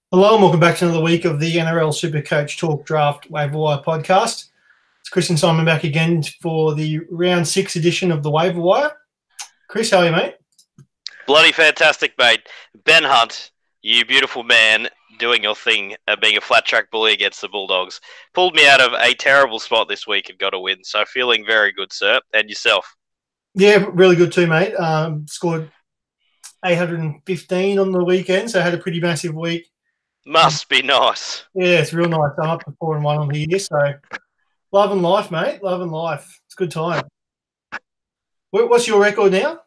Hello and welcome back to another week of the NRL Supercoach Talk Draft Waiver Wire podcast. It's Chris and Simon back again for the round 6 edition of the Waiver Wire. Chris, how are you, mate? Bloody fantastic, mate. Ben Hunt, you beautiful man, doing your thing, being a flat track bully against the Bulldogs. Pulled me out of a terrible spot this week and got a win, so feeling very good, sir. And yourself? Yeah, really good too, mate. Scored 815 on the weekend, so I had a pretty massive week. Must be nice. Yeah, it's real nice. I'm up to 4-1 on the year, so loving life, mate. Loving life. It's a good time. What's your record now?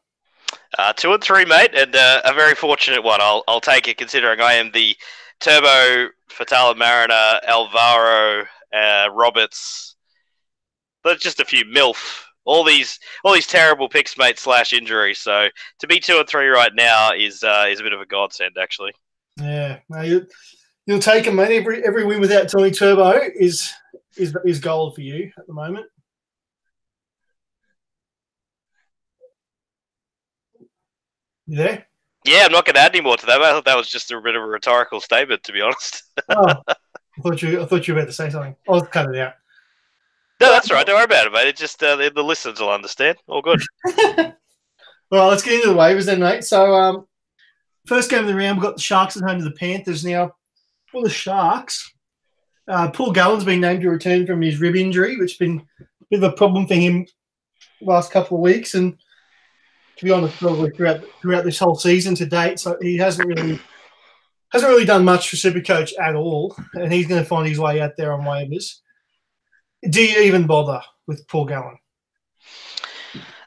2-3, mate, and a very fortunate one. I'll take it, considering I am the Turbo, Fatala Mariner, Alvaro, Roberts. There's just a few MILF. All these terrible picks, mate, / injuries. So to be 2-3 right now is a bit of a godsend, actually. Yeah, no, you'll take them, mate. Every win without Tony Turbo is gold for you at the moment. You there? Yeah, I'm not going to add any more to that. I thought that was just a bit of a rhetorical statement, to be honest. I thought you were about to say something. I'll cut it out. No, that's all right. Don't worry about it, mate. It's just the listeners will understand. All good. Well, let's get into the waivers then, mate. So, first game of the round, we've got the Sharks at home to the Panthers. Now, for the Sharks, Paul Gallen's been named to return from his rib injury, which has been a bit of a problem for him the last couple of weeks, and to be honest, probably throughout this whole season to date. So he hasn't really done much for Supercoach at all, and he's going to find his way out there on waivers. Do you even bother with Paul Gallen?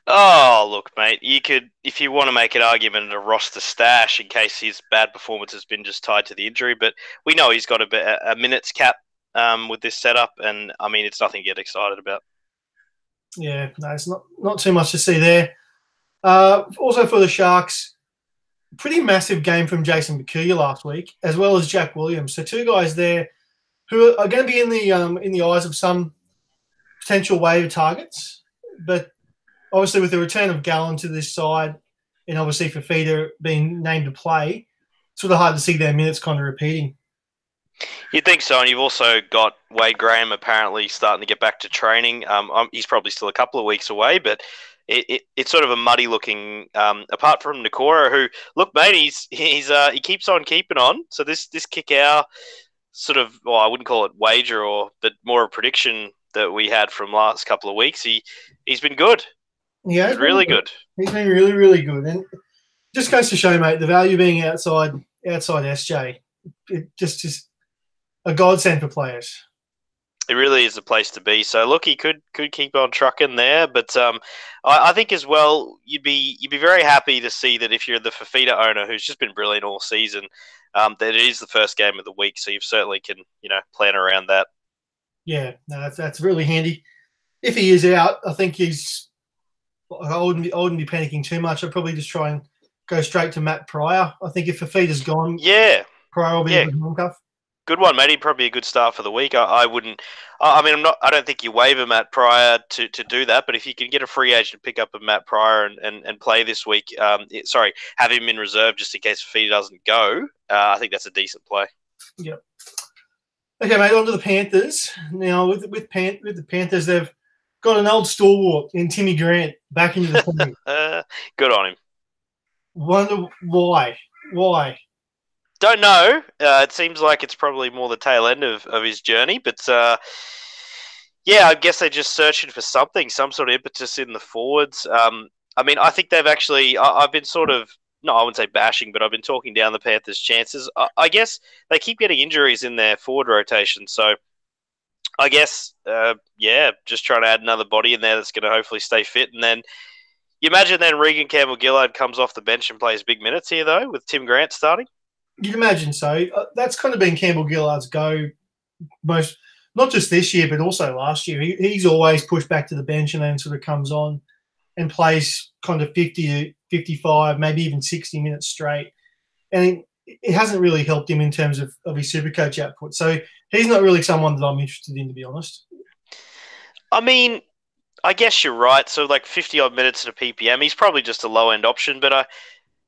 Oh, look, mate, you could, if you want to make an argument, a roster stash in case his bad performance has been just tied to the injury. But we know he's got a minutes cap with this setup, and I mean, it's nothing to get excited about. Yeah, no, it's not too much to see there. Also for the Sharks, pretty massive game from Jason Bakuya last week, as well as Jack Williams. So two guys there who are going to be in the eyes of some potential waiver targets, but obviously with the return of Gallen to this side, and obviously Fafita being named to play, it's sort of hard to see their minutes kind of repeating. You'd think so, and you've also got Wade Graham apparently starting to get back to training. He's probably still a couple of weeks away, but it's sort of a muddy looking. Apart from Nakora, who look, mate, he keeps on keeping on. So this kick out sort of, well, I wouldn't call it wager but more a prediction that we had from last couple of weeks. He's been good. Yeah, he's really good. He's been really, really good, and just goes to show, mate, the value being outside SJ. It just is a godsend for players. It really is a place to be. So look, he could keep on trucking there, but I think as well you'd be very happy to see that if you're the Fafita owner who's just been brilliant all season, that it is the first game of the week, so you certainly can plan around that. Yeah, no, that's really handy. If he is out, I think I wouldn't be panicking too much. I'd probably just try and go straight to Matt Pryor. I think if Fafita's gone, Pryor will be a good handcuff. Good one, mate. He'd probably be a good start for the week. I wouldn't. I mean, I don't think you waiver Matt Pryor to do that. But if you can get a free agent pick up of Matt Pryor and play this week, have him in reserve just in case Fafita doesn't go. I think that's a decent play. Yep. Okay, mate. On to the Panthers. Now with the Panthers, they've got an old stalwart in Timmy Grant back into the team. Good on him. Wonder why? Why? Don't know. It seems like it's probably more the tail end of his journey, but I guess they're just searching for something, some sort of impetus in the forwards. I mean, I think they've actually. I've been sort of, no, I wouldn't say bashing, but I've been talking down the Panthers' chances. I guess they keep getting injuries in their forward rotation, so I guess, just trying to add another body in there that's going to hopefully stay fit, and then. You imagine then Regan Campbell-Gillard comes off the bench and plays big minutes here, though, with Tim Grant starting? You'd imagine so. That's kind of been Campbell-Gillard's go most, not just this year, but also last year. He's always pushed back to the bench and then sort of comes on and plays kind of 50 to 55, maybe even 60 minutes straight. And it hasn't really helped him in terms of his Supercoach output. So he's not really someone that I'm interested in, to be honest. I mean, I guess you're right. So like 50-odd minutes at a PPM, he's probably just a low-end option. But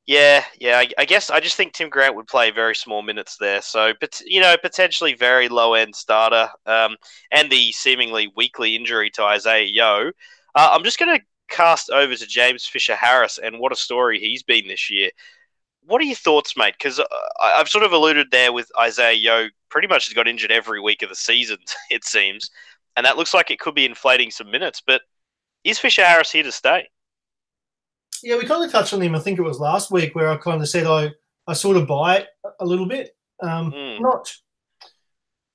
Yeah. I guess I just think Tim Grant would play very small minutes there. So, but potentially very low end starter. And the seemingly weekly injury to Isaiah Yo. I'm just going to cast over to James Fisher Harris and what a story he's been this year. What are your thoughts, mate? Because I've sort of alluded there with Isaiah Yo. Pretty much has got injured every week of the season, it seems, and that looks like it could be inflating some minutes. But is Fisher Harris here to stay? Yeah, we kind of touched on him. I think it was last week where I kind of said I sort of buy it a little bit. Mm.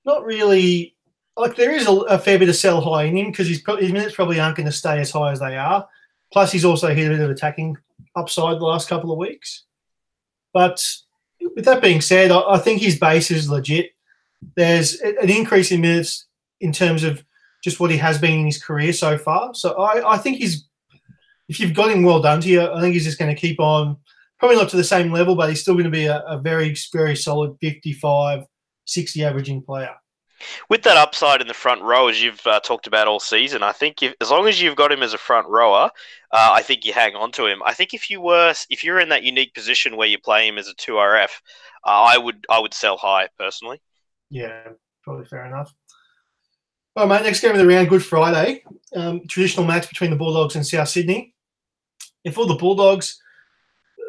Not really. Like there is a fair bit of sell high in him because his minutes probably aren't going to stay as high as they are. Plus, he's also hit a bit of attacking upside the last couple of weeks. But with that being said, I think his base is legit. There's an increase in minutes in terms of just what he has been in his career so far. So I think if you've got him, well done to you. I think he's just going to keep on, probably not to the same level, but he's still going to be a very, very solid 55, 60 averaging player. With that upside in the front row, as you've talked about all season, I think as long as you've got him as a front rower, I think you hang on to him. I think if you're in that unique position where you play him as a 2RF, I would sell high personally. Yeah, probably fair enough. All right, mate, next game of the round, Good Friday. Traditional match between the Bulldogs and South Sydney. And for the Bulldogs,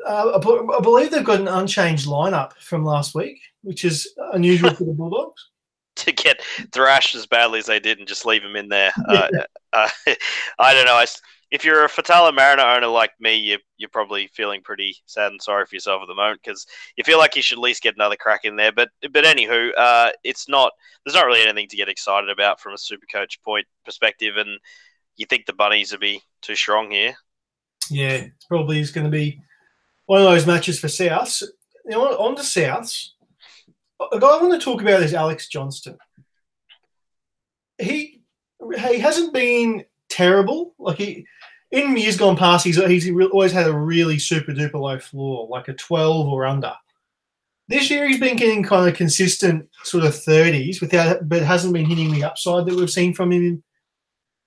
I believe they've got an unchanged lineup from last week, which is unusual for the Bulldogs. To get thrashed as badly as they did and just leave him in there. I don't know. If you're a Fatala Mariner owner like me, you're probably feeling pretty sad and sorry for yourself at the moment because you feel like you should at least get another crack in there. But anywho, it's not. There's not really anything to get excited about from a Supercoach point perspective, and you think the Bunnies will be too strong here. Yeah, it probably is going to be one of those matches for Souths. On to Souths. A guy I want to talk about is Alex Johnston. He hasn't been terrible. Like in years gone past, he's always had a really super duper low floor, like a 12 or under. This year he's been getting kind of consistent sort of 30s but hasn't been hitting the upside that we've seen from him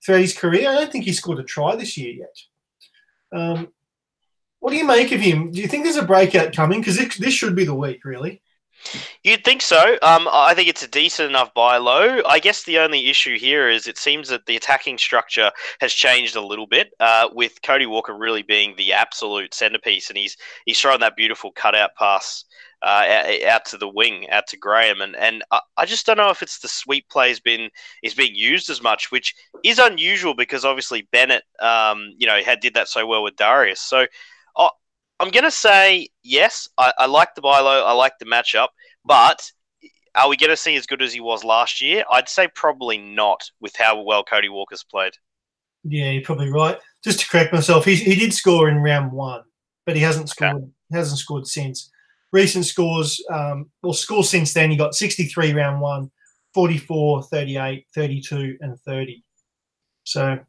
throughout his career. I don't think he's scored a try this year yet. What do you make of him? Do you think there's a breakout coming? Because this should be the week, really. You'd think so. I think it's a decent enough buy low. I guess the only issue here is it seems that the attacking structure has changed a little bit, with Cody Walker really being the absolute centerpiece, and he's thrown that beautiful cutout pass out to the wing, out to Graham, and I just don't know if it's the sweep play is being used as much, which is unusual because obviously Bennett, did that so well with Darius. So I'm going to say yes. I like the buy low. I like the matchup. But are we going to see as good as he was last year? I'd say probably not with how well Cody Walker's played. Yeah, you're probably right. Just to correct myself, he did score in round one, but he hasn't scored. Okay. He hasn't scored since. Recent scores, scores since then, he got 63 round one, 44, 38, 32, and 30. So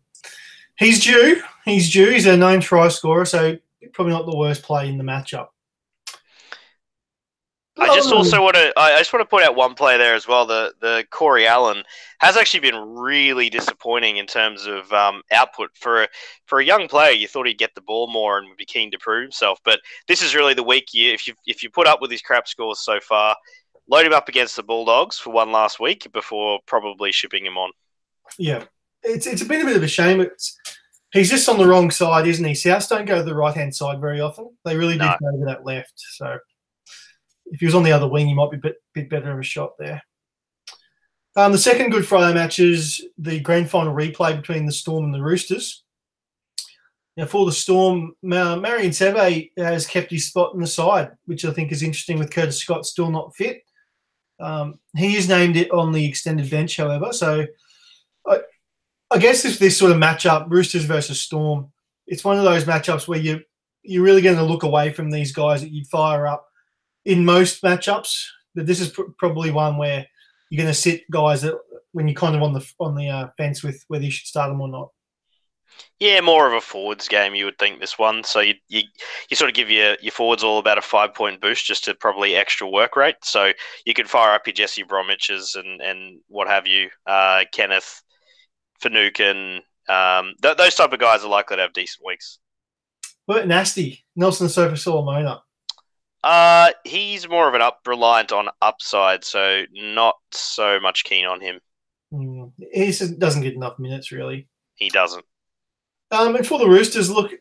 he's due. He's a known try scorer, so probably not the worst play in the matchup. I just want to point out one play there as well. The Corey Allen has actually been really disappointing in terms of output for a young player. You thought he'd get the ball more and would be keen to prove himself, but this is really the week year. If you put up with his crap scores so far, load him up against the Bulldogs for one last week before probably shipping him on. Yeah, it's a bit of a shame. He's just on the wrong side, isn't he? Souths don't go to the right-hand side very often. They really do go to that left. So if he was on the other wing, he might be a bit better of a shot there. The second Good Friday match is the grand final replay between the Storm and the Roosters. Now, for the Storm, Marion Seve has kept his spot in the side, which I think is interesting with Curtis Scott still not fit. He is named it on the extended bench, however. So I guess if this sort of matchup, Roosters versus Storm, it's one of those matchups where you're really going to look away from these guys that you'd fire up in most matchups. But this is probably one where you're going to sit guys that when you're kind of on the fence with whether you should start them or not. Yeah, more of a forwards game, you would think, this one. So you sort of give your forwards all about a 5-point boost just to probably extra work rate. So you could fire up your Jesse Bromwiches and what have you, Kenneth, Finucane, those type of guys are likely to have decent weeks. Bert Nasty, Nelson Sofa Solomona. He's more of an reliant on upside, so not so much keen on him. He doesn't get enough minutes, really. He doesn't. And for the Roosters, look,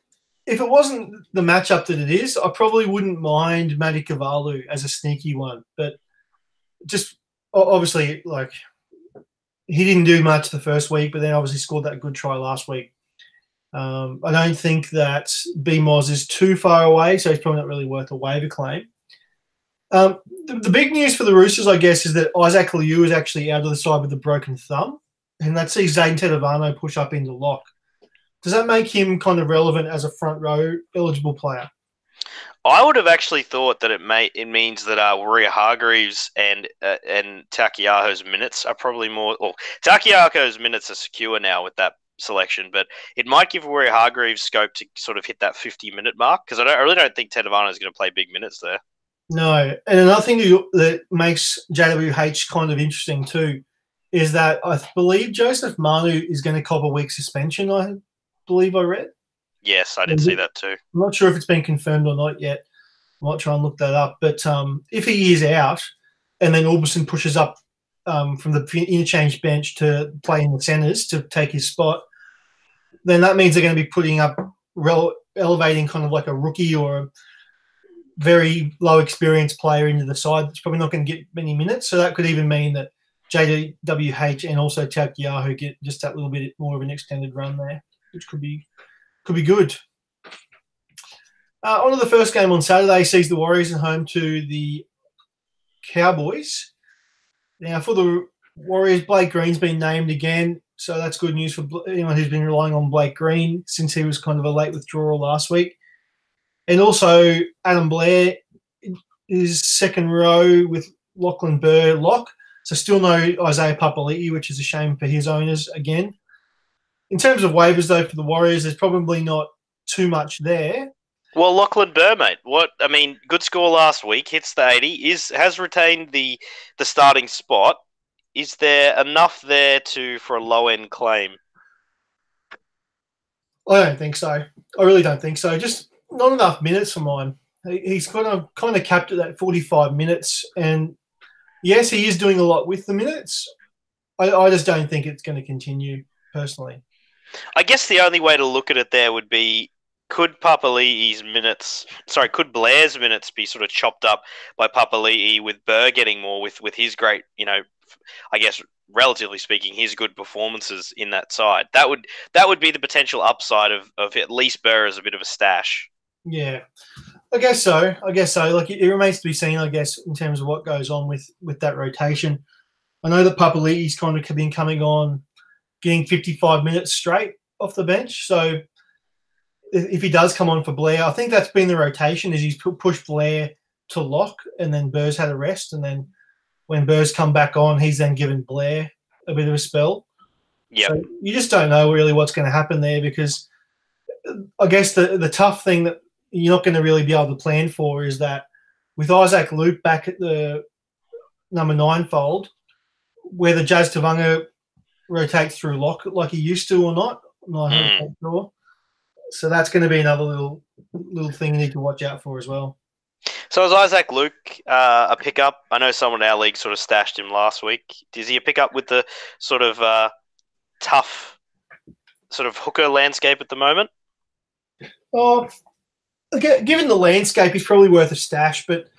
if it wasn't the matchup that it is, I probably wouldn't mind Matty Kavalu as a sneaky one. But just obviously, like, he didn't do much the first week, but then obviously scored that good try last week. I don't think that B-Moz is too far away, so he's probably not really worth a waiver claim. The big news for the Roosters, I guess, is that Isaac Liu is actually out of the side with a broken thumb, and that sees Zayden Tedovano push up into lock. Does that make him kind of relevant as a front row eligible player? I would have actually thought that it means that Warrior Hargreaves and Takiaho's minutes are probably more. Well, Takiaho's minutes are secure now with that selection, but it might give Warrior Hargreaves scope to sort of hit that 50-minute mark because I really don't think Tedovano is going to play big minutes there. No, and another thing that makes JWH kind of interesting too is that I believe Joseph Manu is going to cop a week suspension. I believe I read. Yes, I did see that too. I'm not sure if it's been confirmed or not yet. I might try and look that up. But if he is out and then Orbison pushes up from the interchange bench to play in the centres to take his spot, then that means they're going to be putting up, elevating kind of like a rookie or a very low experience player into the side that's probably not going to get many minutes. So that could even mean that JWH and also Takiaho get just that little bit more of an extended run there, which could be good. On to the first game on Saturday sees the Warriors at home to the Cowboys. Now, for the Warriors, Blake Green's been named again, so that's good news for anyone who's been relying on Blake Green since he was kind of a late withdrawal last week. And also, Adam Blair is second row with Lachlan Burr lock, so still no Isaiah Papali'i, which is a shame for his owners again. In terms of waivers, though, for the Warriors, there's probably not too much there. Well, Lachlan Burr, mate. Good score last week, hits the 80, has retained the starting spot. Is there enough there for a low-end claim? I don't think so. I really don't think so. Just not enough minutes for mine. He's kind of capped at that 45 minutes, and yes, he is doing a lot with the minutes. I just don't think it's going to continue, personally. I guess the only way to look at it there would be, could Blair's minutes be sort of chopped up by Papali'i with Burr getting more with his great, I guess, relatively speaking, his good performances in that side? That would be the potential upside of at least Burr as a bit of a stash. Yeah, I guess so. Like, it remains to be seen, I guess, in terms of what goes on with that rotation. I know that Papali'i's kind of been coming on, getting 55 minutes straight off the bench. So if he does come on for Blair, I think that's been the rotation, is he's pushed Blair to lock and then Burr's had a rest. And then when Burr's come back on, he's then given Blair a bit of a spell. Yeah. So you just don't know really what's going to happen there, because I guess the tough thing that you're not going to really be able to plan for is that with Isaac Luke back at the number 9 fold, whether Jazz Tavanga rotates through lock like he used to or not, I'm not 100% sure. So that's going to be another little thing you need to watch out for as well. So is Isaac Luke a pickup? I know someone in our league sort of stashed him last week. Is he a pickup with the sort of tough sort of hooker landscape at the moment? Oh, given the landscape, he's probably worth a stash, but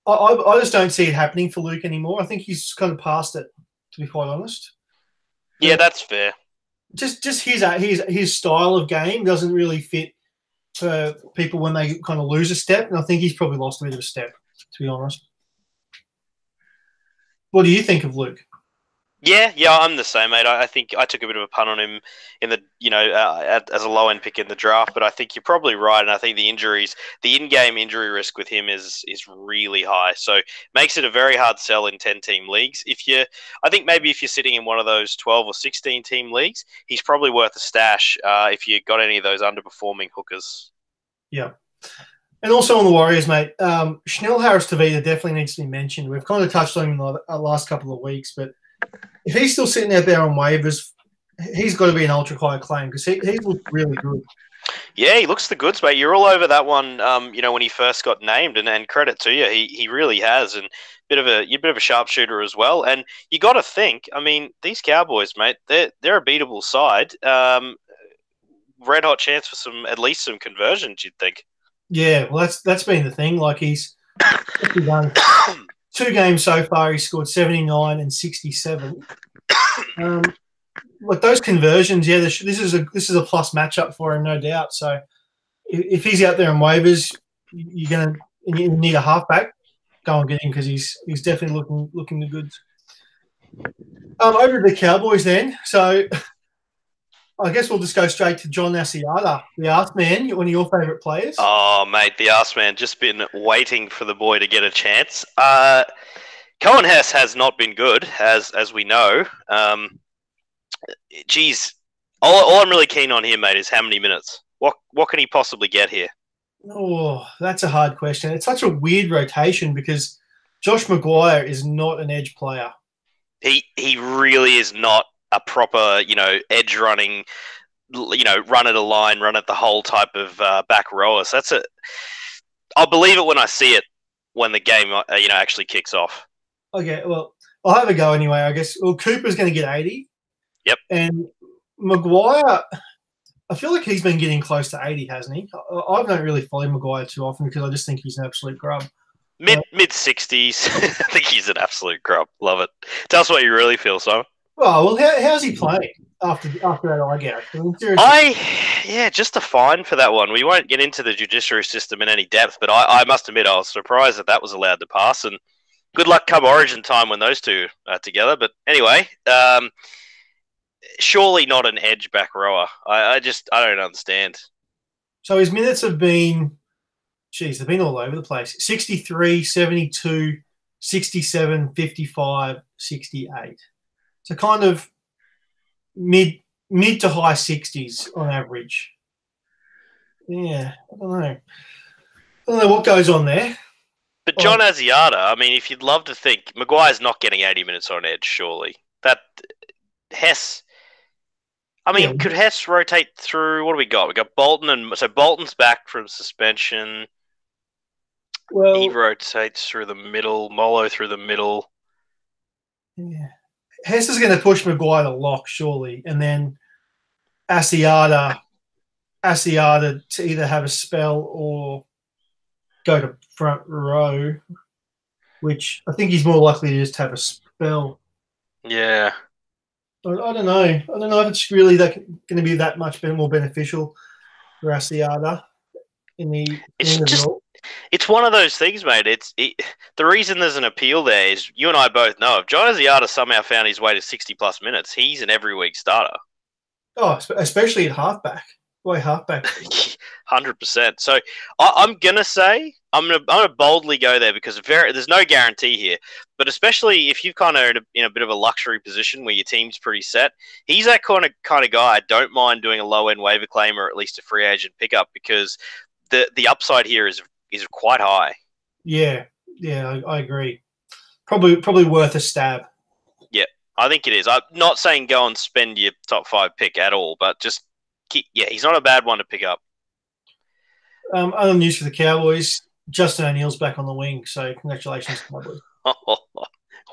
I just don't see it happening for Luke anymore. I think he's kind of past it, to be quite honest. Yeah, that's fair. Just his style of game doesn't really fit for people when they kind of lose a step, and I think he's probably lost a bit of a step, to be honest. What do you think of Luke? Yeah, I'm the same, mate. I think I took a bit of a punt on him in the, as a low end pick in the draft, but I think you're probably right, and I think the in-game injury risk with him is really high, so makes it a very hard sell in 10-team leagues. I think maybe if you're sitting in one of those 12 or 16-team leagues, he's probably worth a stash if you got any of those underperforming hookers. Yeah. And also on the Warriors, mate, Schnell Harris-Tavita definitely needs to be mentioned. We've kind of touched on him in the last couple of weeks, but if he's still sitting out there on waivers, he's got to be an ultra high claim, because he looked really good. Yeah, he looks the goods, mate. You're all over that one. When he first got named, and credit to you, he really has, and you're a bit of a sharpshooter as well. And you got to think, I mean, these Cowboys, mate, they're a beatable side. Red hot chance for at least some conversions, you'd think. Yeah, well, that's been the thing. Like he's done 2 games so far. He scored 79 and 67. Like those conversions, yeah, this is a plus matchup for him, no doubt. So if he's out there on waivers, you need a halfback. Go and get him because he's definitely looking the goods. Over to the Cowboys then. So I guess we'll just go straight to John Asiata, the Arse Man, one of your favourite players. Oh, mate, the Arse Man, just been waiting for the boy to get a chance. Cohen Hess has not been good, as we know. Geez, all I'm really keen on here, mate, is how many minutes. What can he possibly get here? Oh, that's a hard question. It's such a weird rotation because Josh Maguire is not an edge player. He really is not a proper, edge running, run at a line, run at the whole type of back rower. So I'll believe it when I see it, when the game, actually kicks off. Okay, well, I'll have a go anyway, I guess. Well, Cooper's going to get 80. Yep. And Maguire, I feel like he's been getting close to 80, hasn't he? I don't really follow Maguire too often because I just think he's an absolute grub. Mid 60s. I think he's an absolute grub. Love it. Tell us what you really feel, Simon. Oh, well, how's he playing after that eye gouge? I mean, just a fine for that one. We won't get into the judiciary system in any depth, but I must admit I was surprised that was allowed to pass, and good luck come Origin time when those two are together. But anyway, surely not an edge back rower. I don't understand. So his minutes have been, they've been all over the place. 63, 72, 67, 55, 68. So kind of mid to high 60s on average. Yeah, I don't know what goes on there. But John Asiata, I mean, if you'd love to think, Maguire's not getting 80 minutes on edge, surely. That Hess, I mean, could Hess rotate through? What do we got? We got Bolton, so Bolton's back from suspension. Well, he rotates through the middle, Molo through the middle. Yeah. Hess is going to push Maguire to lock, surely, and then Asiata to either have a spell or go to front row, which I think he's more likely to just have a spell. Yeah. I don't know. I don't know if it's really going to be that much more beneficial for Asiata in the result. It's one of those things, mate. The reason there's an appeal there is you and I both know if John Asiata somehow found his way to 60-plus minutes, he's an every week starter. Oh, especially at halfback. Boy, halfback. 100%. So I'm gonna say I'm gonna boldly go there because there's no guarantee here, but especially if you've kind of in a bit of a luxury position where your team's pretty set, he's that kind of guy. I don't mind doing a low end waiver claim or at least a free agent pickup because the upside here is quite high. Yeah, I agree. Probably worth a stab. Yeah, I think it is. I'm not saying go and spend your top 5 pick at all, but just he's not a bad one to pick up. Other news for the Cowboys: Justin O'Neill's back on the wing, so congratulations, Cowboys.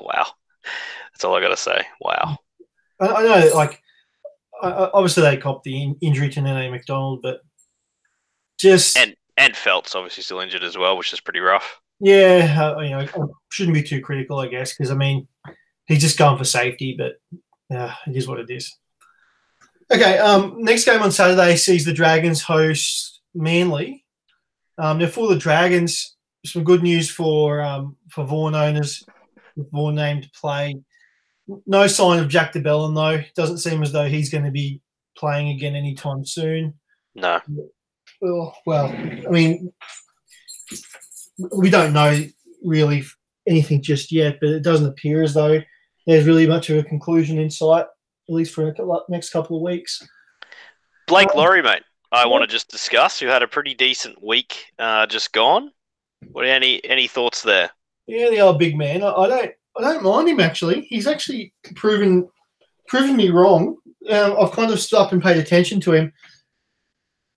Wow, that's all I got to say. Wow. I know, like, obviously they copped the injury to Nene McDonald, but just and Felt's obviously still injured as well, which is pretty rough. Yeah, I shouldn't be too critical, I guess, because I mean he's just going for safety, but it is what it is. Okay, next game on Saturday sees the Dragons host Manly. Now for the Dragons, some good news for Vaughan owners with Vaughan named to play. No sign of Jack DeBellin, though. Doesn't seem as though he's going to be playing again anytime soon. No. Well, I mean, we don't know really anything just yet, but it doesn't appear as though there's really much of a conclusion in sight, at least for the next couple of weeks. Blake Laurie, mate, I want to just discuss, who had a pretty decent week just gone. What any thoughts there? Yeah, the old big man. I don't mind him, actually. He's actually proven me wrong. I've kind of stopped and paid attention to him.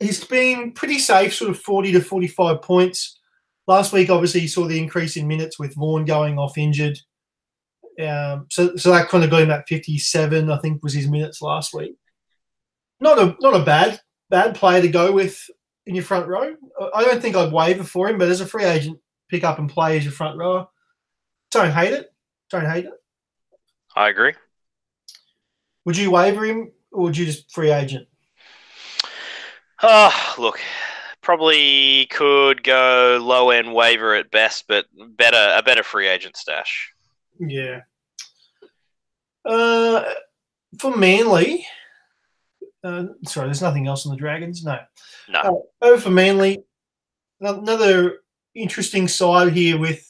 he's been pretty safe, sort of 40 to 45 points. Last week, obviously, you saw the increase in minutes with Vaughan going off injured. So that kind of got him at 57, I think, was his minutes last week. Not a bad player to go with in your front row. I don't think I'd waiver for him, but as a free agent, pick up and play as your front rower. Don't hate it. I agree. Would you waiver him, or would you just free agent? Look, probably could go low end waiver at best, but a better free agent stash. Yeah. For Manly, sorry, there's nothing else on the Dragons. No. Over for Manly, another interesting side here with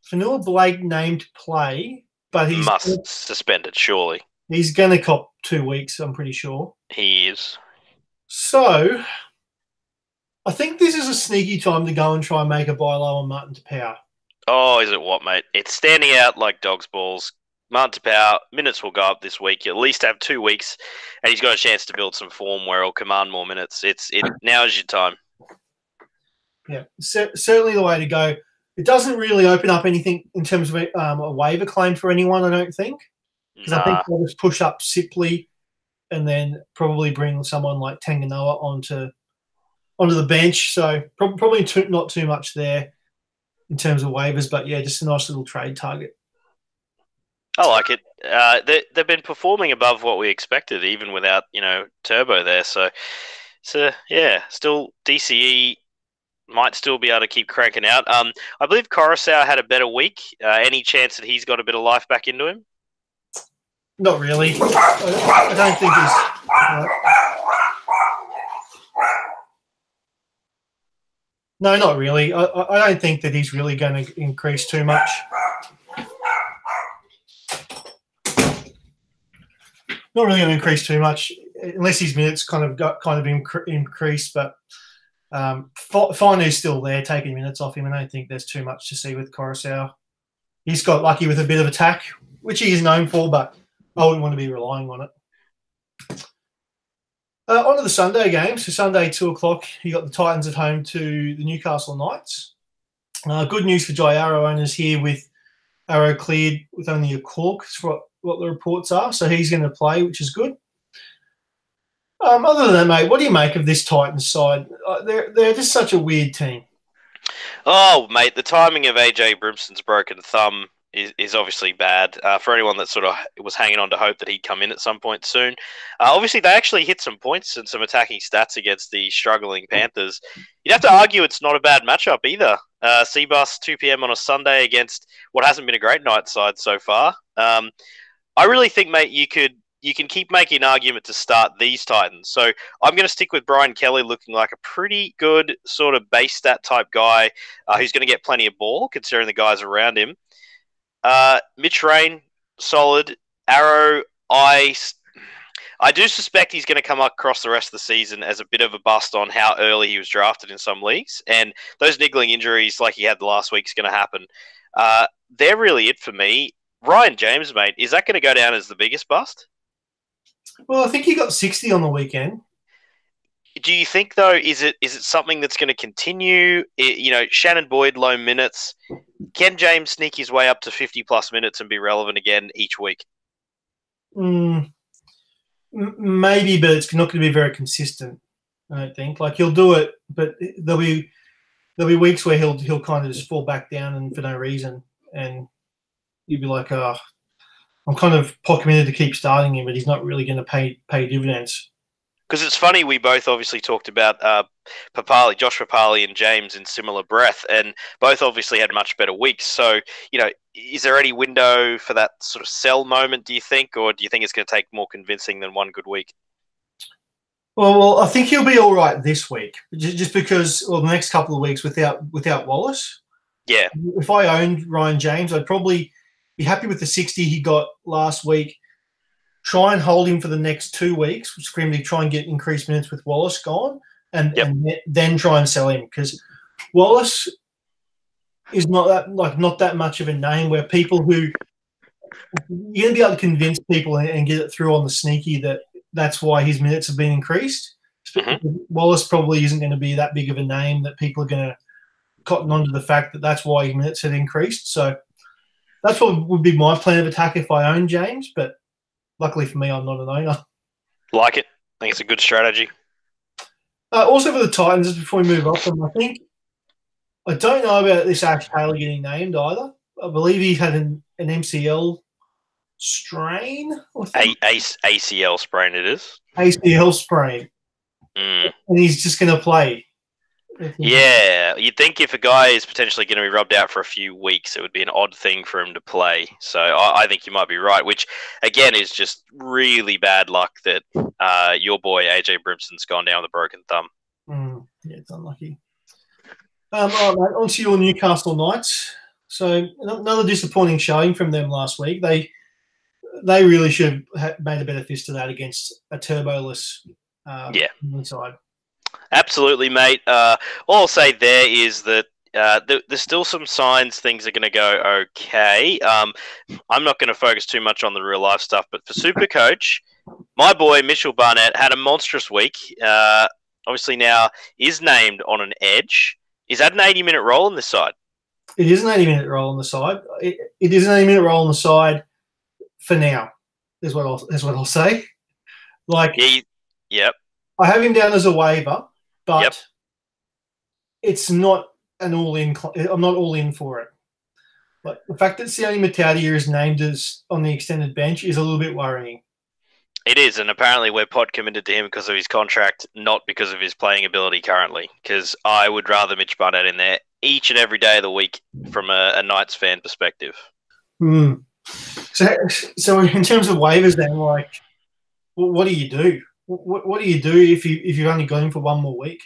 Fanua Blake named play, but he's suspended. Surely he's going to cop 2 weeks. I'm pretty sure he is. So, I think this is a sneaky time to go and try and make a buy low on Martin Tapau. Oh, is it what, mate? It's standing out like dog's balls. Martin Tapau, minutes will go up this week. You at least have 2 weeks, and he's got a chance to build some form where he'll command more minutes. Now is your time. Yeah, certainly the way to go. It doesn't really open up anything in terms of a waiver claim for anyone, I don't think. Because I think they'll just push up Sipley and then probably bring someone like Tanganoa onto the bench. So probably not too much there in terms of waivers, but yeah, just a nice little trade target. I like it. They've been performing above what we expected, even without Turbo there. So yeah, still DCE might still be able to keep cranking out. I believe Coruscant had a better week. Any chance that he's got a bit of life back into him? Not really. I don't think he's. No, not really. I don't think that he's really going to increase too much. Not really going to increase too much, unless his minutes kind of increased. But Finu's still there, taking minutes off him. I don't think there's too much to see with Coruscant. He's got lucky with a bit of attack, which he is known for, but I wouldn't want to be relying on it. On to the Sunday games. So Sunday, 2 o'clock, you got the Titans at home to the Newcastle Knights. Good news for Jai Arrow owners here, with Arrow cleared with only a cork, is what the reports are. So he's going to play, which is good. Other than that, mate, what do you make of this Titans side? They're just such a weird team. Oh, mate, the timing of AJ Brimson's broken thumb is obviously bad for anyone that sort of was hanging on to hope that he'd come in at some point soon. Obviously, they actually hit some points and some attacking stats against the struggling Panthers. You'd have to argue it's not a bad matchup either. Seabus, 2 p.m. on a Sunday against what hasn't been a great night side so far. I really think, mate, you can keep making an argument to start these Titans. So I'm going to stick with Brian Kelly looking like a pretty good sort of base stat type guy who's going to get plenty of ball considering the guys around him. Mitch Rain, solid. Arrow, I do suspect he's going to come across the rest of the season as a bit of a bust on how early he was drafted in some leagues. And those niggling injuries like he had the last week is going to happen. They're really it for me. Ryan James, mate, is that going to go down as the biggest bust? Well, I think he got 60 on the weekend. Do you think, though, is it something that's going to continue? Shannon Boyd, low minutes. Can James sneak his way up to 50-plus minutes and be relevant again each week? Maybe, but it's not going to be very consistent, I don't think. Like, he'll do it, but there'll be weeks where he'll kind of just fall back down and for no reason, and you'd be like, oh, I'm kind of committed to keep starting him, but he's not really going to pay dividends. Because it's funny, we both obviously talked about Josh Papali and James in similar breath, and both obviously had much better weeks. So, is there any window for that sort of sell moment, do you think, or do you think it's going to take more convincing than one good week? Well, I think he'll be all right this week, just because, the next couple of weeks without Wallace. Yeah. If I owned Ryan James, I'd probably be happy with the 60 he got last week. Try and hold him for the next 2 weeks, which for him to try and get increased minutes with Wallace gone, and then try and sell him, because Wallace is not that much of a name where people who you're going to be able to convince people and get it through on the sneaky that's why his minutes have been increased. Mhm. Wallace probably isn't going to be that big of a name that people are going to cotton on to the fact that that's why minutes had increased. So that's what would be my plan of attack if I own James. But luckily for me, I'm not an owner. Like it. I think it's a good strategy. Also for the Titans, just before we move off them, I don't know about this Ash Taylor getting named either. I believe he had an MCL strain or ACL sprain it is. ACL sprain, Mm. and he's just going to play. Yeah, you'd think if a guy is potentially going to be rubbed out for a few weeks, it would be an odd thing for him to play. So I think you might be right, which again is just really bad luck that your boy AJ Brimson's gone down with a broken thumb. Yeah, it's unlucky. All right, mate, on to your Newcastle Knights. So another disappointing showing from them last week. They really should have made a better fist of that against a turboless side. Absolutely, mate. All I'll say there is that there's still some signs things are going to go okay. I'm not going to focus too much on the real life stuff, but for Supercoach, my boy Mitchell Barnett had a monstrous week. Obviously now is named on an edge. Is that an 80-minute role on this side? It is an 80-minute role on the side. It is an 80-minute role on the side for now. Is what I'll say. Like, yep. I have him down as a waiver, but it's not an all-in. I'm not all in for it. But the fact that Sione Mataudia is named as on the extended bench is a little bit worrying. It is, and apparently we're pod committed to him because of his contract, not because of his playing ability currently. Because I would rather Mitch Barnett in there each and every day of the week from a Knights fan perspective. So in terms of waivers, then, like, what do you do? What do you do if you've only got him for one more week?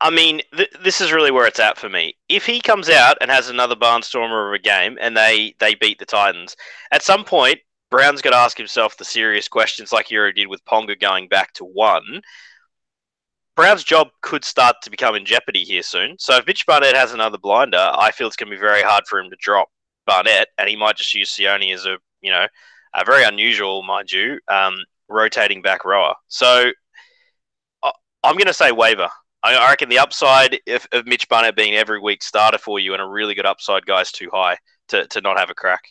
I mean, this is really where it's at for me. If he comes out and has another barnstormer of a game and they beat the Titans, at some point, Brown's got to ask himself the serious questions like he already did with Ponga going back to 1. Brown's job could start to become in jeopardy here soon. So if Mitch Barnett has another blinder, I feel it's going to be very hard for him to drop Barnett, and he might just use Sione as a very unusual, mind you, rotating back rower. So I'm going to say waiver. I reckon the upside of Mitch Barnett being every week starter for you and a really good upside guy is too high to not have a crack.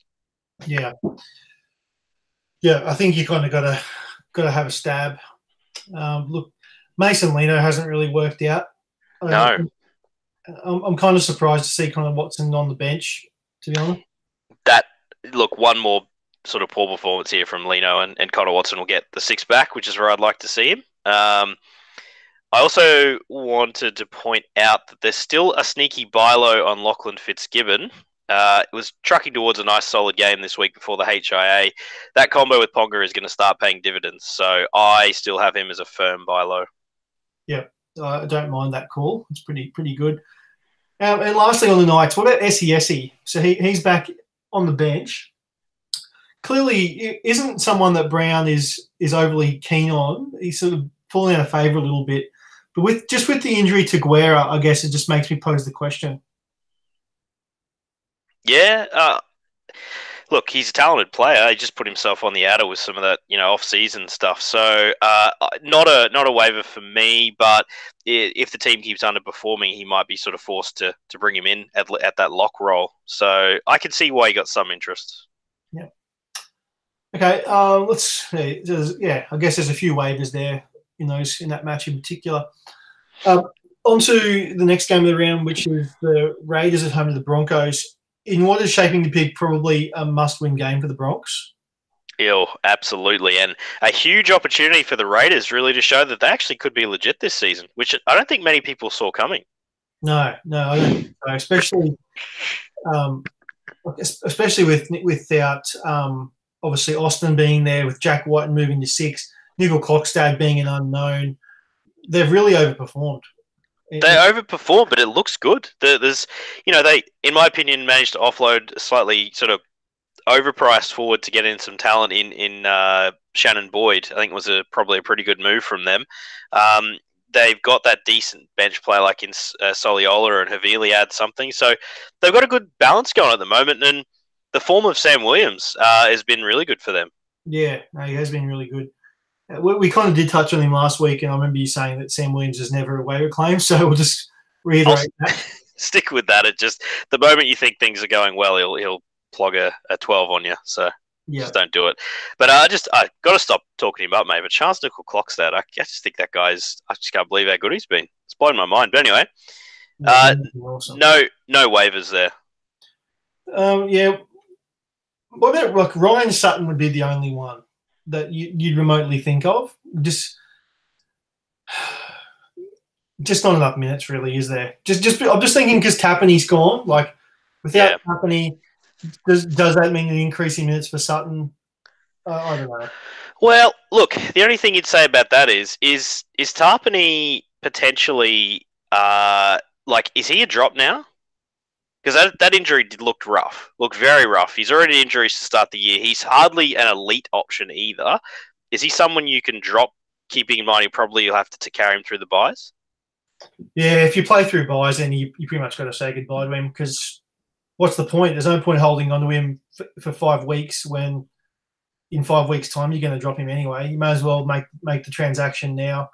Yeah, I think you kind of got to have a stab. Look, Mason Lino hasn't really worked out. No, I'm kind of surprised to see Connor Watson on the bench, to be honest. One more sort of poor performance here from Lino and Connor Watson will get the 6 back, which is where I'd like to see him. I also wanted to point out that there's still a sneaky buy low on Lachlan Fitzgibbon. It was trucking towards a nice solid game this week before the HIA. That combo with Ponga is going to start paying dividends, so I still have him as a firm buy low. Yeah, I don't mind that call. It's pretty good. And lastly on the Knights, what about Essie? So he's back on the bench. Clearly isn't someone that Brown is overly keen on. He's sort of falling out of favour a little bit. But with the injury to Guerra, I guess it just makes me pose the question. Yeah, look, he's a talented player. He just put himself on the outer with some of that, off-season stuff. So not a waiver for me. But if the team keeps underperforming, he might be sort of forced to bring him in at that lock role. So I can see why he got some interest. Yeah. Okay. Let's see. I guess there's a few waivers there in that match in particular. On to the next game of the round, which is the Raiders at home to the Broncos. In what is shaping to be probably a must-win game for the Bronx. Absolutely. And a huge opportunity for the Raiders really to show that they actually could be legit this season, which I don't think many people saw coming. No, I don't think so. Especially without obviously Austin being there, with Jack White moving to 6, Nigel Klokstad being an unknown. They've really overperformed. They overperformed, but it looks good. There's, they, in my opinion, managed to offload a slightly sort of overpriced forward to get in some talent in Shannon Boyd. I think it was probably a pretty good move from them. They've got that decent bench player like in Soliola, and Havili adds something. So they've got a good balance going at the moment, and the form of Sam Williams has been really good for them. Yeah, no, he has been really good. We kind of did touch on him last week, and I remember you saying that Sam Williams is never a waiver claim, so we'll just reiterate that. Stick with that. It just the moment you think things are going well, he'll plug a 12 on you. So just don't do it. But I got to stop talking him up, mate. But Chance Nickel clocks that. I just think that guy's. I just can't believe how good he's been. It's blown my mind. But anyway, awesome. No waivers there. Yeah. What about like Ryan Sutton would be the only one that you'd remotely think of? Just not enough minutes, really, is there? I'm just thinking because Tapani's gone. Like without Tapani, does that mean an increase in minutes for Sutton? I don't know. Well, look, the only thing you'd say about that is Tarpany potentially is he a drop now? Because that injury looked rough, looked very rough. He's already injuries to start the year. He's hardly an elite option either. Is he someone you can drop, keeping in mind you'll have to carry him through the buys? Yeah, if you play through buys, then you pretty much got to say goodbye to him because what's the point? There's no point holding on to him for 5 weeks when in 5 weeks' time you're going to drop him anyway. You may as well make the transaction now,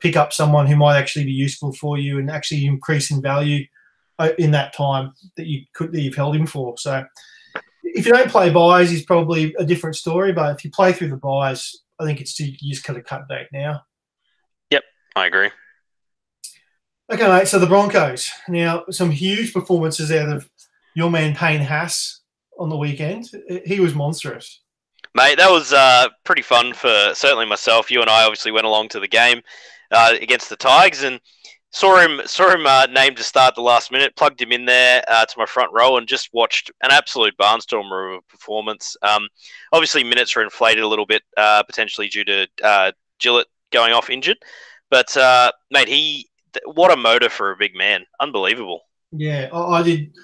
pick up someone who might actually be useful for you and actually increase in value in that time that you've held him for. So if you don't play buys, he's probably a different story. But if you play through the buys, I think you just got to cut back now. Yep, I agree. Okay, mate. So the Broncos now some huge performances out of your man Payne Haas on the weekend. He was monstrous, mate. That was pretty fun for certainly myself. You and I obviously went along to the game against the Tigers and saw him named to start the last minute. Plugged him in there to my front row and just watched an absolute barnstormer of a performance. Obviously, minutes are inflated a little bit potentially due to Gillett going off injured, but mate, what a motor for a big man, unbelievable. Yeah, I did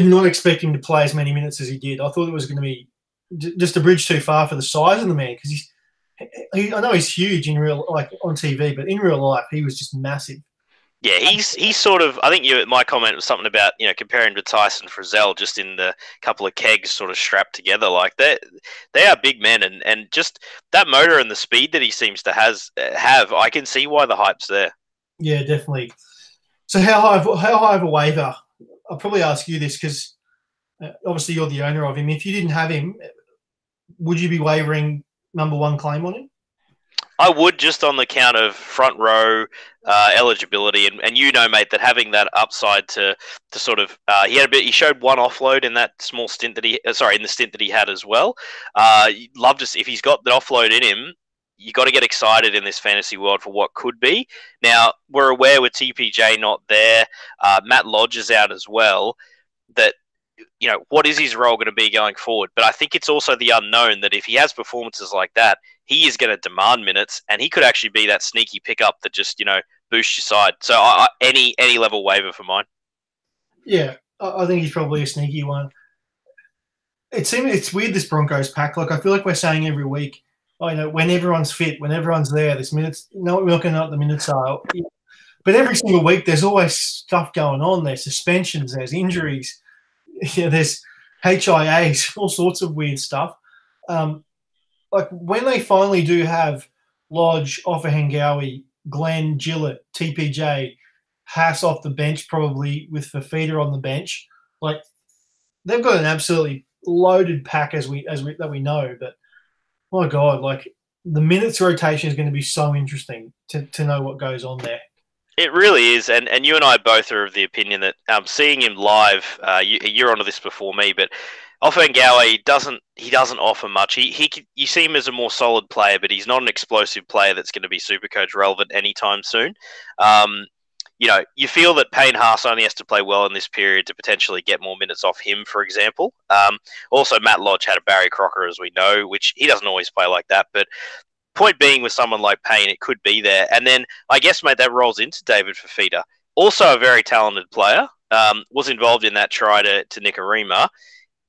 not expect him to play as many minutes as he did. I thought it was going to be just a bridge too far for the size of the man because I know he's huge in real on TV, but in real life he was just massive. Yeah, he's sort of. I think my comment was something about comparing to Tyson Frizzell, just in the couple of kegs sort of strapped together. Like they are big men, and just that motor and the speed that he seems to have. I can see why the hype's there. Yeah, definitely. So how high of a waiver? I'll probably ask you this because obviously you're the owner of him. If you didn't have him, would you be wavering number one claim on him? I would, just on the count of front row eligibility, and mate, that having that upside to sort of he showed one offload in that small stint that in the stint that he had as well. Love to see if he's got the offload in him. You got to get excited in this fantasy world for what could be. Now we're aware with TPJ not there, Matt Lodge is out as well. That what is his role going to be going forward? But I think it's also the unknown that if he has performances like that, he is going to demand minutes, and he could actually be that sneaky pickup that just boosts your side. So any level waiver for mine. Yeah, I think he's probably a sneaky one. It's weird, this Broncos pack. Like I feel like we're saying every week, when everyone's fit, when everyone's there, there's minutes. No, we're not going to know what the minutes are. But every single week, there's always stuff going on. There's suspensions, there's injuries, there's HIAs, all sorts of weird stuff. Like when they finally do have Lodge, Offahengawi, Glenn, Gillett, TPJ, Haas off the bench, probably with Fafita on the bench, like they've got an absolutely loaded pack as we know. But my God, like the minutes rotation is going to be so interesting to know what goes on there. It really is, and you and I both are of the opinion that seeing him live, you're onto this before me, but Offahengawi doesn't offer much. You see him as a more solid player, but he's not an explosive player that's going to be Supercoach relevant anytime soon. You feel that Payne Haas only has to play well in this period to potentially get more minutes off him, for example. Also, Matt Lodge had a Barry Crocker, as we know, which he doesn't always play like that, but point being, with someone like Payne, it could be there. And then I guess, mate, that rolls into David Fafita, also a very talented player, was involved in that try to Nicarima.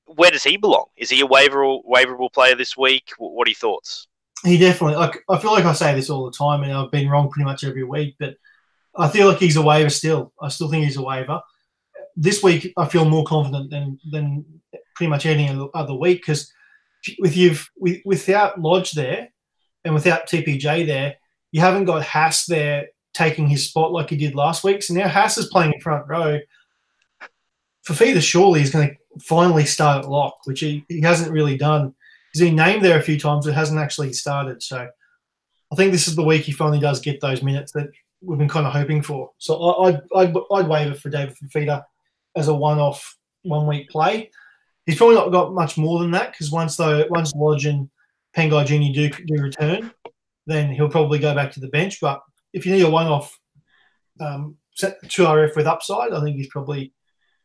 Where does he belong? Is he a waiverable player this week? What are your thoughts? He definitely, I feel like I say this all the time, and I've been wrong pretty much every week, but I feel like he's a waiver still. I still think he's a waiver. This week, I feel more confident than pretty much any other week because without Lodge there, and without TPJ there, you haven't got Haas there taking his spot like he did last week. So now Haas is playing in front row. Fafita surely is going to finally start at lock, which he hasn't really done. He's been named there a few times, but hasn't actually started. So I think this is the week he finally does get those minutes that we've been kind of hoping for. So I'd waiver for David Fafita as a one-off, one-week play. He's probably not got much more than that because once Lodge and Pangai Jr. do return, then he'll probably go back to the bench. But if you need a one-off 2RF with upside, I think he's probably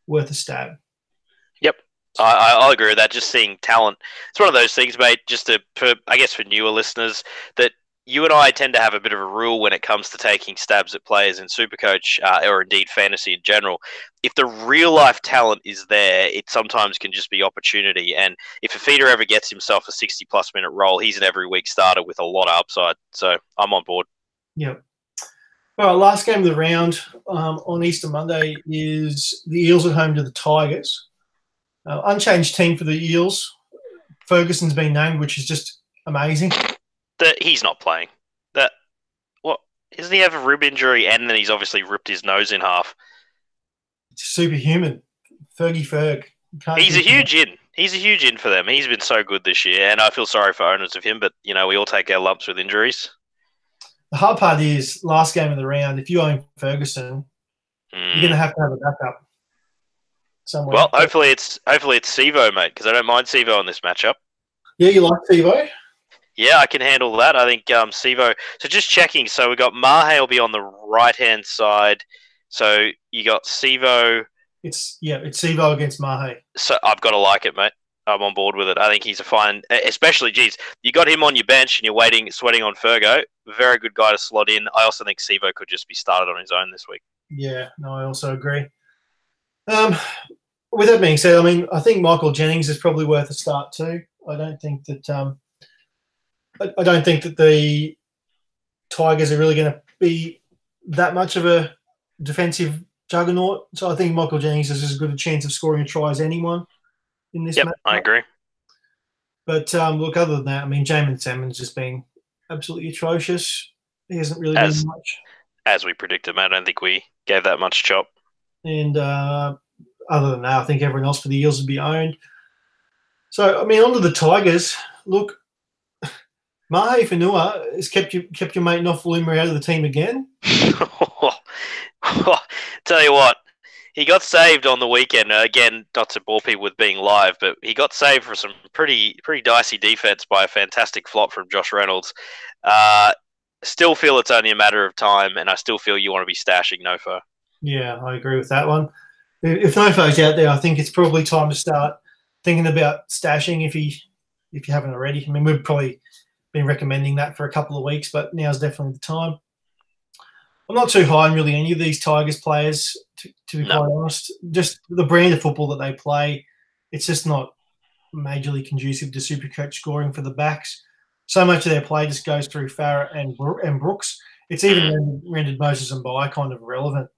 worth a stab. Yep. I'll agree with that. Just seeing talent. It's one of those things, mate, I guess for newer listeners, that you and I tend to have a bit of a rule when it comes to taking stabs at players in Supercoach or indeed fantasy in general. If the real-life talent is there, it sometimes can just be opportunity. And if a feeder ever gets himself a 60-plus minute role, he's an every-week starter with a lot of upside. So I'm on board. Yep. All right, last game of the round on Easter Monday is the Eels at home to the Tigers. Unchanged team for the Eels. Ferguson's been named, which is just amazing. He's not playing. Doesn't he have a rib injury and then he's obviously ripped his nose in half? It's superhuman. Fergie Ferg. He's a huge in. He's a huge in for them. He's been so good this year, and I feel sorry for owners of him, but, we all take our lumps with injuries. The hard part is, last game of the round, if you own Ferguson, you're going to have a backup somewhere. Well, hopefully it's Sivo, mate, because I don't mind Sivo in this matchup. Yeah, you like Sivo? Yeah, I can handle that. I think Sivo. So just checking. So we got Mahe will be on the right-hand side. So you got Sivo. It's Sivo against Mahe. So I've got to like it, mate. I'm on board with it. I think he's a fine, especially, you got him on your bench and you're sweating on Fergo. Very good guy to slot in. I also think Sivo could just be started on his own this week. Yeah, no, I also agree. With that being said, I think Michael Jennings is probably worth a start too. I don't think that the Tigers are really going to be that much of a defensive juggernaut. So I think Michael Jennings has as good a chance of scoring a try as anyone in this match. I agree. But look, other than that, Jamin Salmon's just been absolutely atrocious. He hasn't really done much. As we predicted, mate, I don't think we gave that much chop. And other than that, I think everyone else for the Eels would be owned. So, on to the Tigers. Look, Mahe Fanua has kept your mate Nofaluma out of the team again. Tell you what, he got saved on the weekend. Again, not to bore people with being live, but he got saved for some pretty dicey defense by a fantastic flop from Josh Reynolds. Still feel it's only a matter of time, and I still feel you want to be stashing Nofo. Yeah, I agree with that one. If Nofo's out there, I think it's probably time to start thinking about stashing if you haven't already. We've probably been recommending that for a couple of weeks, but now's definitely the time. I'm not too high on really any of these Tigers players, to be quite honest. Just the brand of football that they play, it's just not majorly conducive to Supercoach scoring for the backs. So much of their play just goes through Farrah and Brooks. It's even rendered Moses and Bai kind of irrelevant.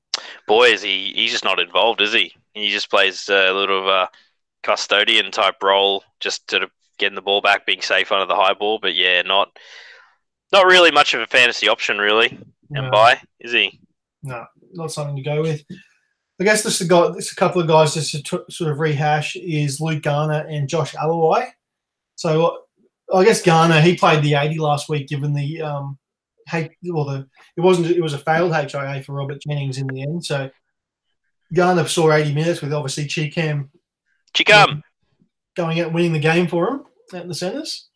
Boy, he's just not involved, is he? He just plays a little of a custodian type role, just sort of getting the ball back, being safe under the high ball. But yeah, not really much of a fantasy option, really. No. And Bai, is he? No, not something to go with. I guess this is a couple of guys just to sort of rehash is Luke Garner and Josh Allaway. So I guess Garner, he played the 80 last week, given the it was a failed HIA for Robert Jennings in the end. So Garner saw 80 minutes with obviously Chikam going out and winning the game for him out in the centres.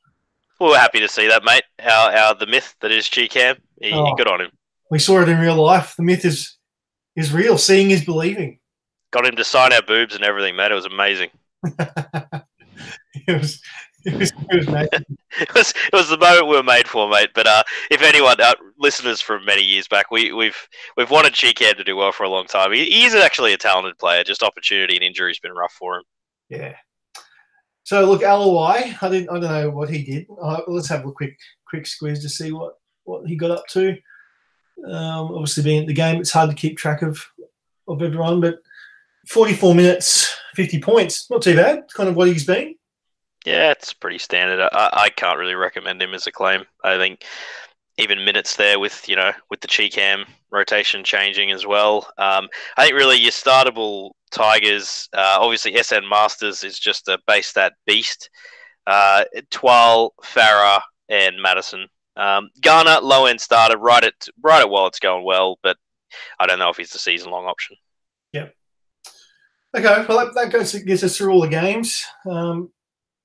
Well, we're happy to see that, mate. Our the myth that is Chikam, good on him. We saw it in real life. The myth is real. Seeing is believing. Got him to sign our boobs and everything, mate. It was amazing. It was amazing. it was the moment we were made for, mate. But if anyone, listeners from many years back, we've wanted Chikam to do well for a long time. He is actually a talented player. Just opportunity and injury has been rough for him. Yeah. So look, Allaway, I don't know what he did. Let's have a quick squeeze to see what he got up to. Obviously, being at the game, it's hard to keep track of everyone, but 44 minutes, 50 points, not too bad. Kind of what he's been. Yeah, it's pretty standard. I can't really recommend him as a claim. I think even minutes there with with the Cheekham rotation changing as well. I think really your startable Tigers, obviously SN Masters is just a base stat beast. Twal, Farah, and Madison. Garner low end starter right at while it's going well, but I don't know if he's the season long option. Yeah. Okay, well that gets us through all the games.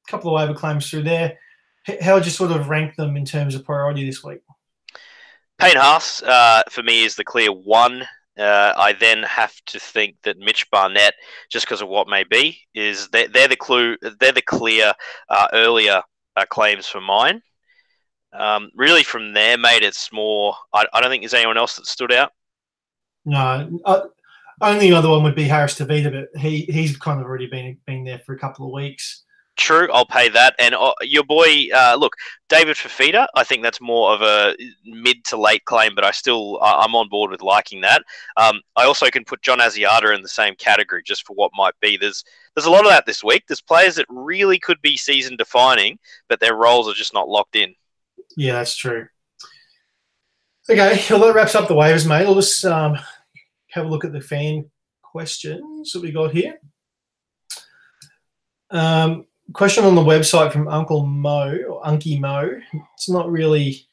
Couple of waiver claims through there. How would you sort of rank them in terms of priority this week? Payne Haas, for me, is the clear one. I then have to think that Mitch Barnett, just because of what may be, is they're the clue. They're the clear earlier claims for mine. Really, from there, mate, it's more. I don't think there's anyone else that stood out. No, only other one would be Harris Tavita, but he's kind of already been there for a couple of weeks. True, I'll pay that. And your boy, look, David Fafita, I think that's more of a mid to late claim, but I'm on board with liking that. I also can put John Asiata in the same category just for what might be. There's a lot of that this week. There's players that really could be season defining, but their roles are just not locked in. Yeah, that's true. Okay, well, that wraps up the waivers, mate. I'll just have a look at the fan questions that we got here. Question on the website from Uncle Mo or Unky Mo. It's not really.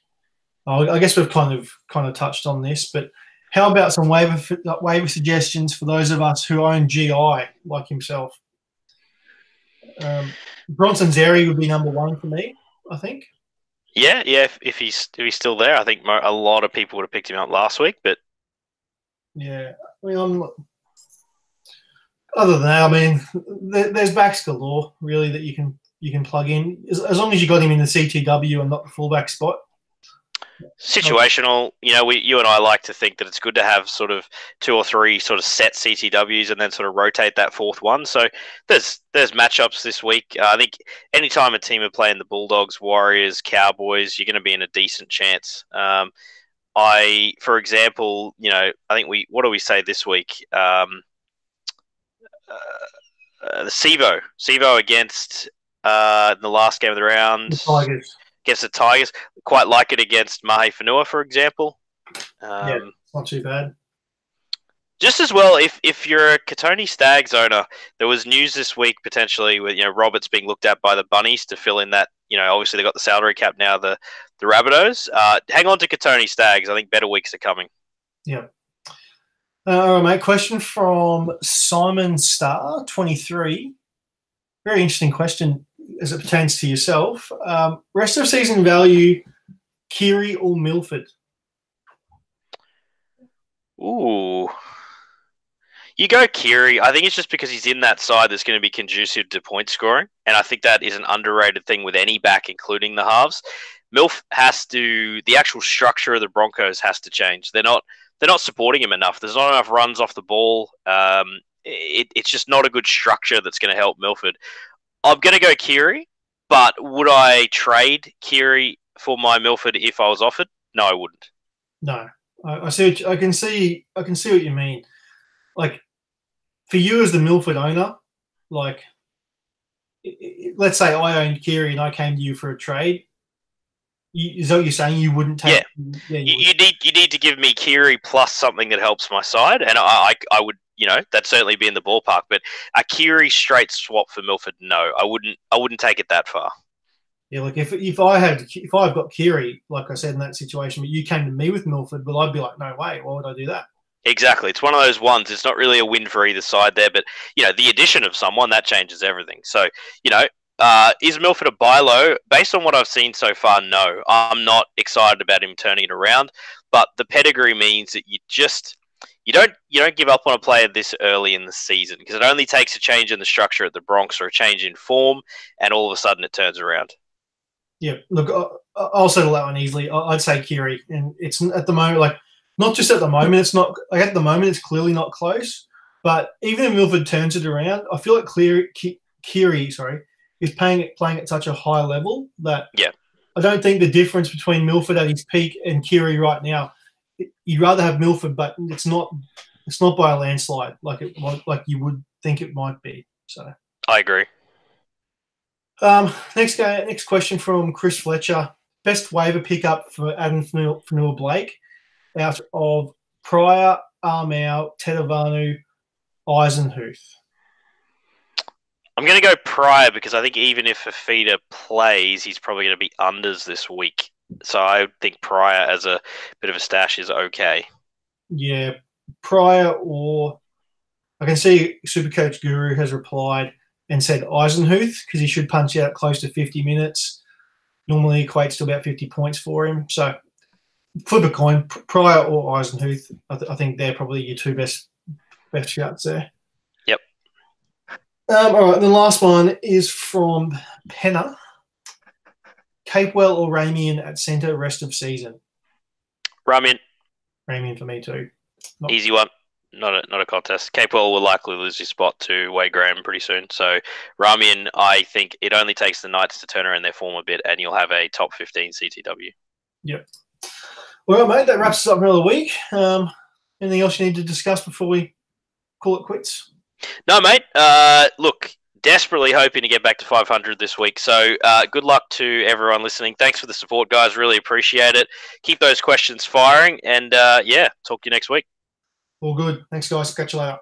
I guess we've kind of touched on this, but how about some waiver suggestions for those of us who own GI like himself? Bronson Zeri would be number one for me, I think. Yeah. If he's still there, I think a lot of people would have picked him up last week. But yeah, I mean, other than that, I mean, there's backs galore really that you can plug in as long as you got him in the CTW and not the fullback spot. Situational, you and I like to think that it's good to have sort of 2 or 3 sort of set CTWs and then sort of rotate that fourth one. So there's matchups this week. I think anytime a team are playing the Bulldogs, Warriors, Cowboys, you're going to be in a decent chance. For example, I think what do we say this week? The Sevo against the last game of the round. The Tigers. Against the Tigers. Quite like it against Mahe Whanua, for example. Yeah, it's not too bad. Just as well, if you're a Katoni Stags owner, there was news this week potentially with Roberts being looked at by the Bunnies to fill in that. Obviously they got the salary cap now. The Rabbitohs. Hang on to Katoni Stags. I think better weeks are coming. Yeah. All right, mate. Question from Simon Star 23. Very interesting question as it pertains to yourself. Rest of season value, Keary or Milford? Ooh. You go Keary. I think it's just because he's in that side that's going to be conducive to point scoring. And I think that is an underrated thing with any back, including the halves. Milf the actual structure of the Broncos has to change. They're not supporting him enough. There's not enough runs off the ball. It's just not a good structure that's going to help Milford. I'm going to go Keary, but would I trade Keary for my Milford if I was offered? No, I wouldn't. No, I see. I can see what you mean. Like for you as the Milford owner, like let's say I owned Keary and I came to you for a trade. Is that what you're saying? You wouldn't take? Yeah, you need to give me Keary plus something that helps my side, and I would, that'd certainly be in the ballpark. But a Keary straight swap for Milford, no, I wouldn't take it that far. Yeah, like if I've got Keary, like I said in that situation, but you came to me with Milford, well, I'd be like, no way, why would I do that? Exactly, it's one of those ones. It's not really a win for either side there, but the addition of someone that changes everything. So is Milford a buy low? Based on what I've seen so far, no. I'm not excited about him turning it around, but the pedigree means that you don't give up on a player this early in the season because it only takes a change in the structure at the Bronx or a change in form, and all of a sudden it turns around. Yeah, look, I'll settle that one easily. I'd say Keary, and it's at the moment, like not just at the moment. It's not like at the moment it's clearly not close, but even if Milford turns it around, I feel like Keary, is playing at such a high level that I don't think the difference between Milford at his peak and Keary right now. You'd rather have Milford, but it's not by a landslide like you would think it might be. So I agree. Next question from Chris Fletcher. Best waiver pickup for Adam Fanua-Blake out of Pryor, Armau, Tedavanu, Eisenhuth. I'm going to go Pryor because I think even if Fafita plays, he's probably going to be unders this week. So I think Pryor as a bit of a stash is okay. Yeah, Pryor, or I can see Supercoach Guru has replied and said Eisenhuth because he should punch out close to 50 minutes. Normally equates to about 50 points for him. So flip a coin, Pryor or Eisenhuth. I think they're probably your two best shots there. Yep. All right, the last one is from Penner. Capewell or Ramian at centre rest of season? Ramian for me too. Easy one. Not a contest. Capewell will likely lose his spot to Wade Graham pretty soon. So Ramian, I think it only takes the Knights to turn around their form a bit and you'll have a top 15 CTW. Yep. Well, mate, that wraps us up for another week. Anything else you need to discuss before we call it quits? No, mate. Look, desperately hoping to get back to 500 this week. So good luck to everyone listening. Thanks for the support, guys. Really appreciate it. Keep those questions firing. And, talk to you next week. All good. Thanks, guys. Catch you later.